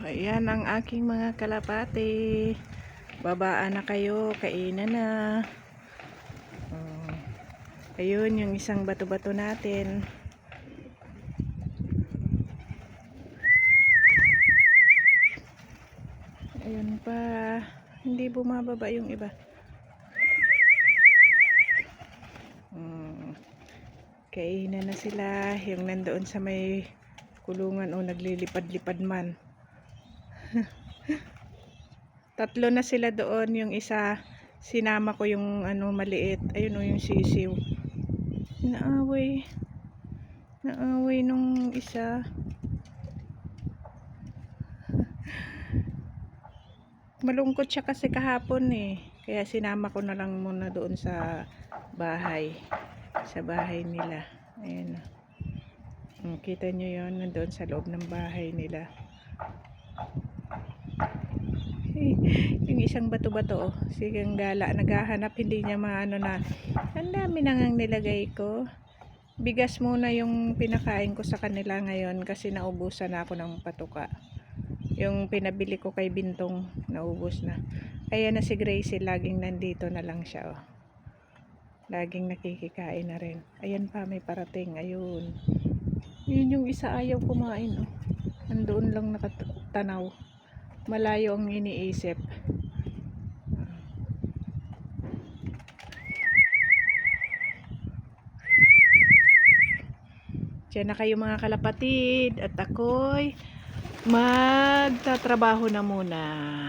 Ayan ang aking mga kalapati. Babaan na kayo, kainan na. Ayun yung isang bato-bato natin. Ayun pa, hindi bumababa yung iba. Kainan na sila, yung nandoon sa may kulungan o naglilipad-lipad man. Tatlo na sila doon, yung isa sinama ko yung maliit. Ayun o yung sisiw. Naaway nung isa. Malungkot siya kasi kahapon kaya sinama ko na lang muna doon sa bahay nila. Ayan. Kita nyo yun, nandoon sa loob ng bahay nila. Yung isang bato-bato sigang gala, naghahanap, hindi niya maano na. Ang dami nang nilagay ko. Bigas muna yung pinakain ko sa kanila ngayon kasi naubusan na ako ng patuka. Yung pinabili ko kay Bintong naubos na. Ayan na si Gracie, laging nandito na lang siya. Laging nakikikain na rin. Ayan pa, may parating. Ayun. Yun yung isa ayaw kumain. Andoon lang nakatanaw. Malayo ang iniisip. Diyan na kayo mga kalapatid at ako'y magtatrabaho na muna.